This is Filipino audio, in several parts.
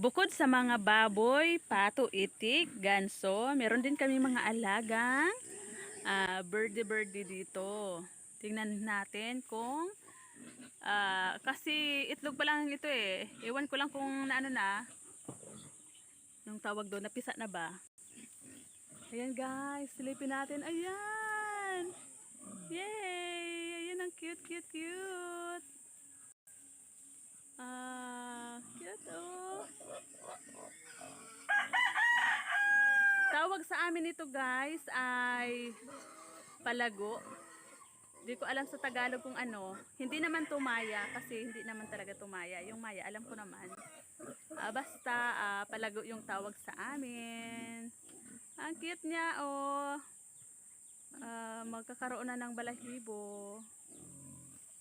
Bukod sa mga baboy, pato, itik, ganso, meron din kami mga alagang birdie dito. Tingnan natin kung kasi itlog pa lang ito eh. Ewan ko lang kung naano na yung tawag doon, napisa na ba? Ayan guys, silipin natin. Ayan! Yay! Ayan ang cute. Cute oh. Tawag sa amin ito guys ay palago. Hindi ko alam sa Tagalog kung ano. Hindi naman tumaya kasi hindi naman talaga tumaya. Yung maya alam ko naman. Basta palago yung tawag sa amin. Ang cute niya oh. Magkakaroon na ng balahibo.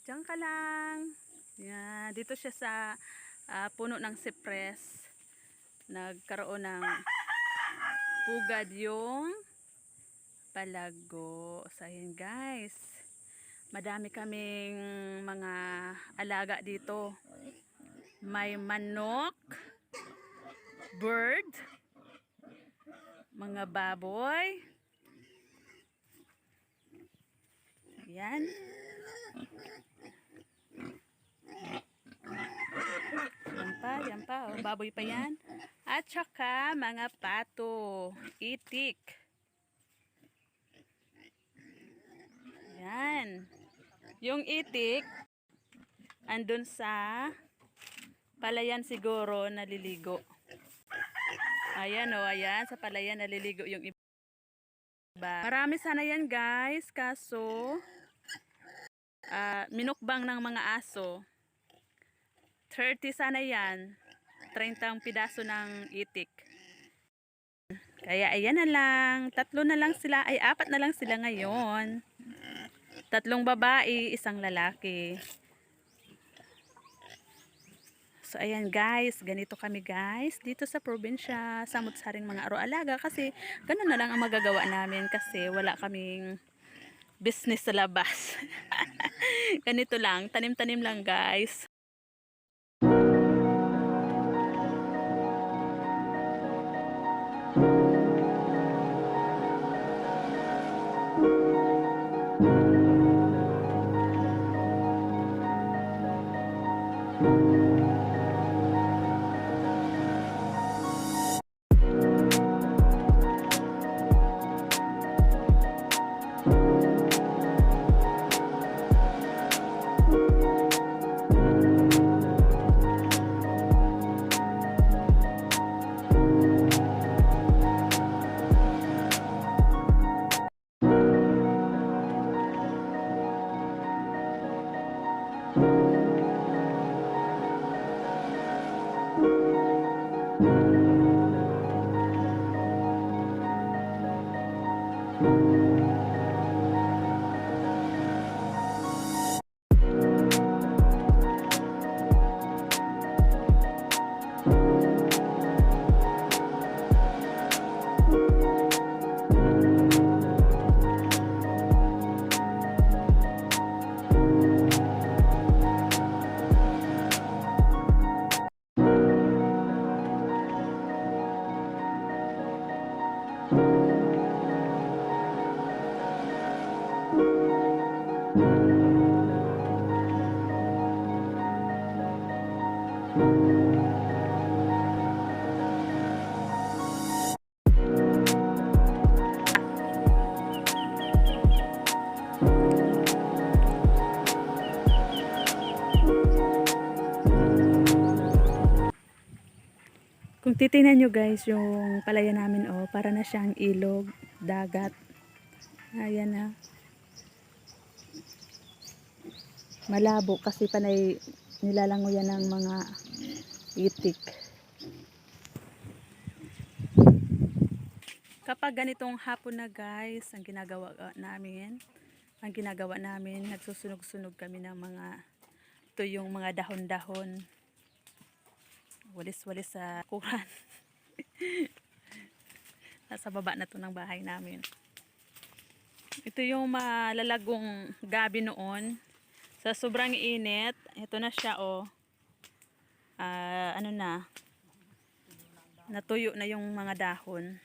Diyan ka lang. Yan, dito siya sa puno ng cypress. Nagkaroon ng pugad yung palago. So ayan guys. Madami kaming mga alaga dito. May manok, bird, mga baboy. Ayan. Yan pa. Oh, baboy pa yan. At saka mga pato, itik. Yan. Yung itik, andun sa palayan siguro naliligo. Ayan o, ayan. Sa palayan naliligo yung iba. Marami sana yan guys, kaso minukbang ng mga aso. 30 sana yan. 30 pidaso ng itik. Kaya ayan na lang. 3 na lang sila. Ay 4 na lang sila ngayon. 3 babae, 1 lalaki. So ayan guys, ganito kami guys dito sa probinsya, samot-saring mga aro-alaga kasi ganun na lang ang magagawa namin kasi wala kaming business sa labas. Ganito lang, tanim-tanim lang guys. Kung titingnan nyo guys, yung palaya namin oh, para na siyang ilog, dagat. Ayan na. Malabo kasi panay nilalangoyan ng mga itik. Kapag ganitong hapon na guys, ang ginagawa namin, nagsusunog-sunog kami ng mga, ito yung mga dahon-dahon. Walis-walis sa kuran. Nasa baba na to ng bahay namin. Ito yung malalagong gabi noon. Sa sobrang init, ito na siya oh. Ano na, Natuyo na yung mga dahon.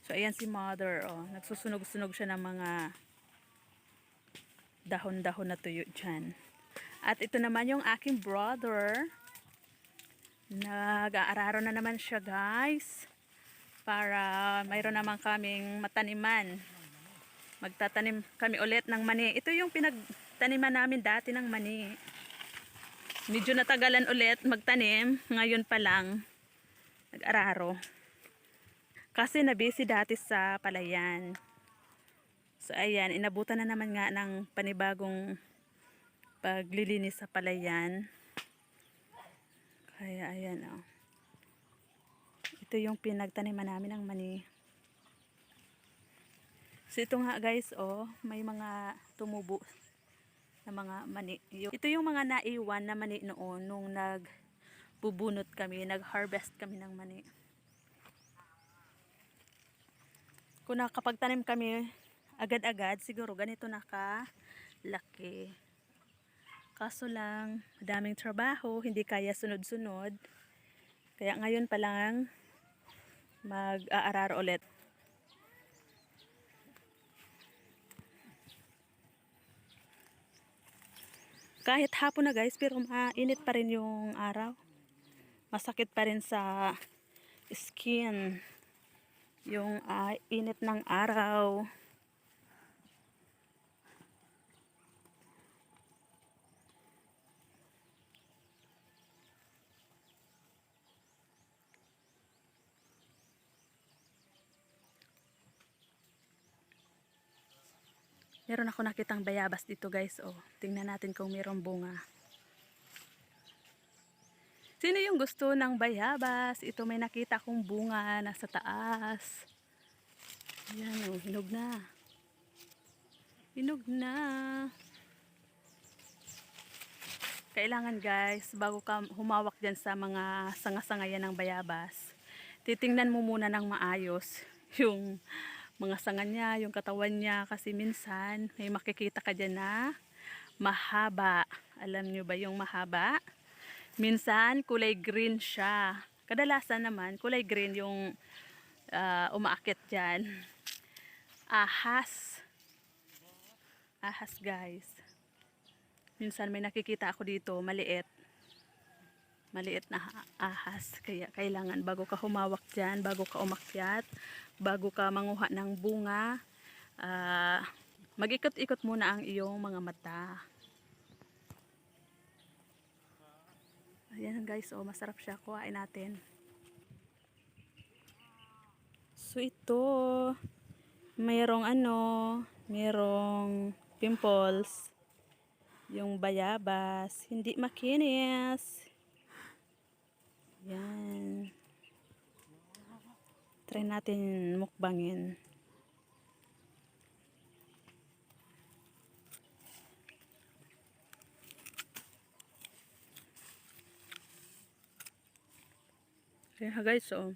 So ayan si mother, oh, nagsusunog-sunog siya ng mga dahon-dahon na tuyo dyan. At ito naman yung aking brother. Nag-aararo na naman siya, guys. Para mayroon naman kaming mataniman. Magtatanim kami ulit ng mani. Ito yung pinagtaniman namin dati ng mani. Medyo natagalan ulit magtanim. Ngayon pa lang nag-araro. Kasi nabisi dati sa palayan. So ayan, inabutan na naman nga ng panibagong paglilinis sa palayan. Kaya ayan, oh. Ito yung pinagtaniman namin ng mani. So ito nga, guys, oh, may mga tumubo na mga mani. Ito yung mga naiwan na mani noon nung nagbubunot kami, nag-harvest kami ng mani. Kung nakapagtanim kami agad-agad, siguro ganito nakalaki. Kaso lang, madaming trabaho, hindi kaya sunod-sunod. Kaya ngayon pa lang mag-aarar ulit. Kahit hapon na, guys, pero mainit pa rin yung araw. Masakit pa rin sa skin yung init ng araw. Meron ako nakitang bayabas dito, guys, oh. Tingnan natin kung mayroong bunga. Sino yung gusto ng bayabas? Ito, may nakita akong bunga nasa taas. Ayan, oh, hinog na. Hinog na. Kailangan, guys, bago ka humawak dyan sa mga sanga-sanga yan ng bayabas, titingnan mo muna ng maayos yung mga sanga niya, yung katawan niya, kasi minsan may makikita ka dyan na mahaba. Alam nyo ba yung mahaba? Minsan kulay green siya. Kadalasan naman kulay green yung umaakit dyan. Ahas. Ahas, guys. Minsan may nakikita ako dito, maliit. Maliit na ahas. Kaya kailangan bago ka humawak dyan, bago ka umakyat, bago ka manguha ng bunga, mag-ikot-ikot muna ang iyong mga mata. Ayan, guys, oh, masarap siya. Kuhain natin. So ito, mayroong mayroong pimples. Yung bayabas, hindi makinis. Yan. Try natin mukbangin. Kaya, guys, oh,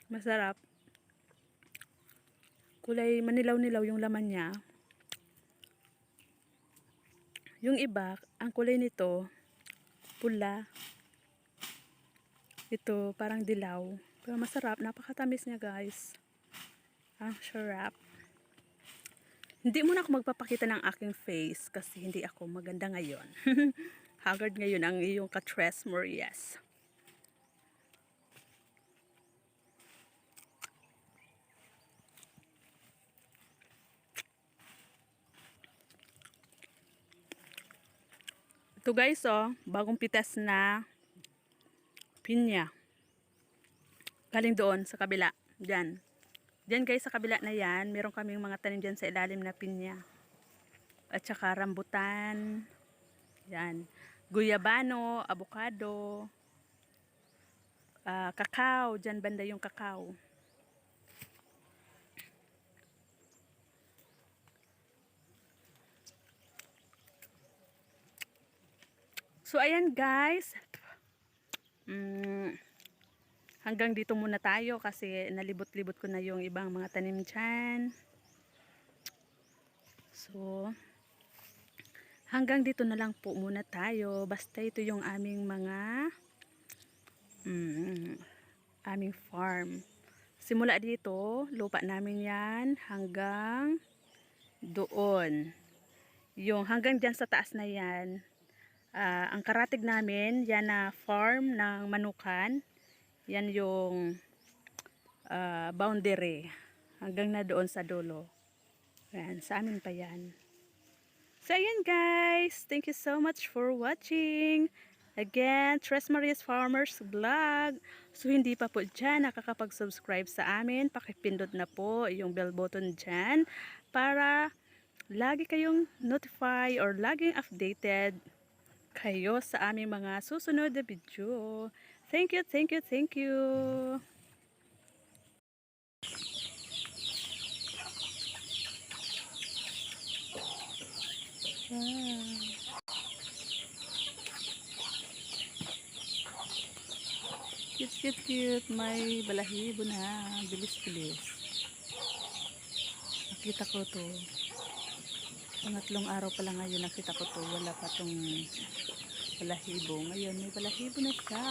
masarap. Kulay manilaw-nilaw yung laman niya. Yung iba, ang kulay nito pula. Ito parang dilaw. Pero masarap, napakatamis niya, guys. Ang sarap. Hindi muna ako magpapakita ng aking face kasi hindi ako maganda ngayon. Haggard ngayon ang iyong ka-Tres Marias. Ito, guys, oh, bagong pitas na pinya. Galing doon sa kabila. Diyan. Diyan, guys, sa kabila na yan, meron kaming mga tanim dyan sa ilalim na pinya. At saka rambutan. Yan. Guyabano, avocado, kakao. Diyan banda yung kakao. So, ayan, guys. Hanggang dito muna tayo kasi nalibot-libot ko na yung ibang mga tanim dyan. So, hanggang dito na lang po muna tayo. Basta ito yung aming mga aming farm. Simula dito, lupa namin yan hanggang doon. Yung hanggang dyan sa taas na yan, ang karatig namin, yan na farm ng manukan. Yan yung boundary. Hanggang na doon sa dulo. Yan, sa amin pa yan. So, ayan guys. Thank you so much for watching. Again, Tres Marias Farmers Vlog. So, hindi pa po dyan nakakapag-subscribe sa amin. Pakipindot na po yung bell button dyan para lagi kayong notify or laging updated kayo sa aming mga susunod na video. Thank you, thank you, thank you. Cute, cute, cute. May balahibo na. Bilis, bilis. Nakita ko to. Pangatlong araw pa lang ngayon nakita ko to. Wala pa tong balahibo. Ngayon may balahibo na siya.